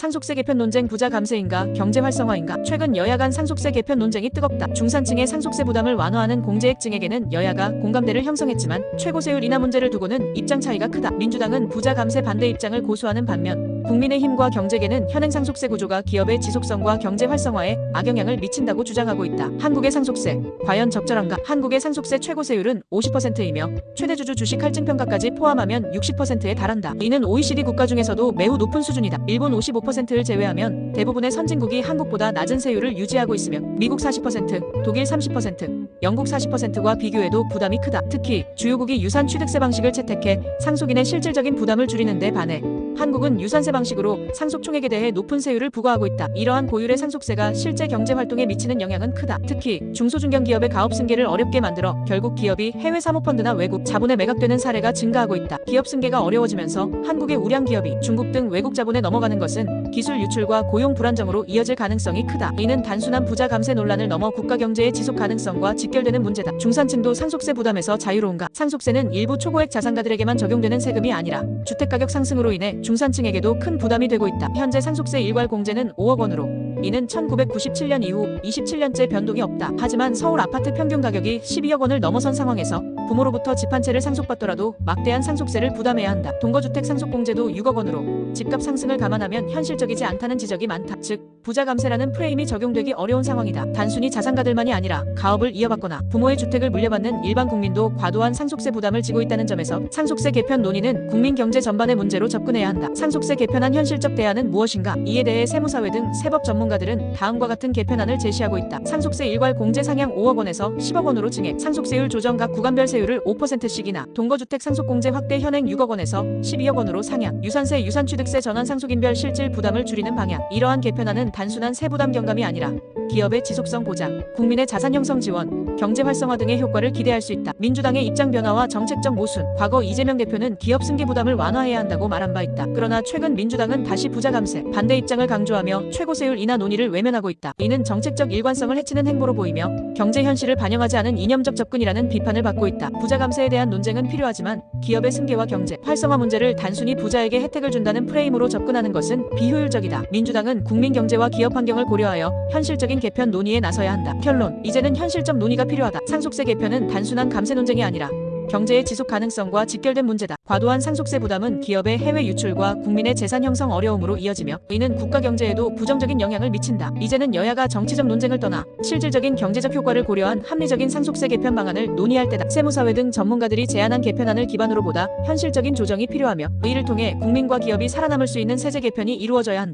상속세 개편 논쟁 부자 감세인가 경제 활성화인가? 최근 여야 간 상속세 개편 논쟁이 뜨겁다. 중산층의 상속세 부담을 완화하는 공제액 증액에는 여야가 공감대를 형성했지만 최고세율 인하 문제를 두고는 입장 차이가 크다. 민주당은 부자 감세 반대 입장을 고수하는 반면 국민의힘과 경제계는 현행 상속세 구조가 기업의 지속성과 경제 활성화에 악영향을 미친다고 주장하고 있다. 한국의 상속세 과연 적절한가? 한국의 상속세 최고세율은 50%이며 최대주주 주식 할증평가까지 포함하면 60%에 달한다. 이는 OECD 국가 중에서도 매우 높은 수준이다. 일본 55%를 제외하면 대부분의 선진국이 한국보다 낮은 세율을 유지하고 있으며 미국 40%, 독일 30%, 영국 40%과 비교해도 부담이 크다. 특히 주요국이 유산 취득세 방식을 채택해 상속인의 실질적인 부담을 줄이는 데 반해 한국은 유산세 방식으로 상속 총액에 대해 높은 세율을 부과하고 있다. 이러한 고율의 상속세가 실제 경제 활동에 미치는 영향은 크다. 특히 중소중견 기업의 가업 승계를 어렵게 만들어 결국 기업이 해외 사모펀드나 외국 자본에 매각되는 사례가 증가하고 있다. 기업 승계가 어려워지면서 한국의 우량 기업이 중국 등 외국 자본에 넘어가는 것은 기술 유출과 고용 불안정으로 이어질 가능성이 크다. 이는 단순한 부자 감세 논란을 넘어 국가 경제의 지속 가능성과 직결되는 문제다. 중산층도 상속세 부담에서 자유로운가? 상속세는 일부 초고액 자산가들에게만 적용되는 세금이 아니라 주택가격 상승으로 인해 중산층에게도 큰 부담이 되고 있다. 현재 상속세 일괄 공제는 5억 원으로 이는 1997년 이후 27년째 변동이 없다. 하지만 서울 아파트 평균 가격이 12억 원을 넘어선 상황에서 부모로부터 집 한 채를 상속받더라도 막대한 상속세를 부담해야 한다. 동거주택 상속공제도 6억 원으로 집값 상승을 감안하면 현실적이지 않다는 지적이 많다. 즉 부자 감세라는 프레임이 적용되기 어려운 상황이다. 단순히 자산가들만이 아니라 가업을 이어받거나 부모의 주택을 물려받는 일반 국민도 과도한 상속세 부담을 지고 있다는 점에서 상속세 개편 논의는 국민 경제 전반의 문제로 접근해야 한다. 상속세 개편안 현실적 대안은 무엇인가? 이에 대해 세무사회 등 세법 전문가들은 다음과 같은 개편안을 제시하고 있다. 상속세 일괄 공제 상향 5억 원에서 10억 원으로 증액, 상속세율 조정 각 구간별 세율을 5%씩이나, 동거주택 상속공제 확대 현행 6억 원에서 12억 원으로 상향, 유산세 유산취득세 전환 상속인별 실질 부담을 줄이는 방향. 이러한 개편안은 단순한 세부담 경감이 아니라 기업의 지속성 보장, 국민의 자산 형성 지원, 경제 활성화 등의 효과를 기대할 수 있다. 민주당의 입장 변화와 정책적 모순. 과거 이재명 대표는 기업 승계 부담을 완화해야 한다고 말한 바 있다. 그러나 최근 민주당은 다시 부자 감세 반대 입장을 강조하며 최고세율 인하 논의를 외면하고 있다. 이는 정책적 일관성을 해치는 행보로 보이며 경제 현실을 반영하지 않은 이념적 접근이라는 비판을 받고 있다. 부자 감세에 대한 논쟁은 필요하지만 기업의 승계와 경제 활성화 문제를 단순히 부자에게 혜택을 준다는 프레임으로 접근하는 것은 비효율적이다. 민주당은 국민 경제와 기업 환경을 고려하여 현실적인 개편 논의에 나서야 한다. 결론, 이제는 현실적 논의가 필요하다. 상속세 개편은 단순한 감세 논쟁이 아니라 경제의 지속 가능성과 직결된 문제다. 과도한 상속세 부담은 기업의 해외 유출과 국민의 재산 형성 어려움으로 이어지며 이는 국가 경제에도 부정적인 영향을 미친다. 이제는 여야가 정치적 논쟁을 떠나 실질적인 경제적 효과를 고려한 합리적인 상속세 개편 방안을 논의할 때다. 세무사회 등 전문가들이 제안한 개편안을 기반으로 보다 현실적인 조정이 필요하며 이를 통해 국민과 기업이 살아남을 수 있는 세제 개편이 이루어져야 한다.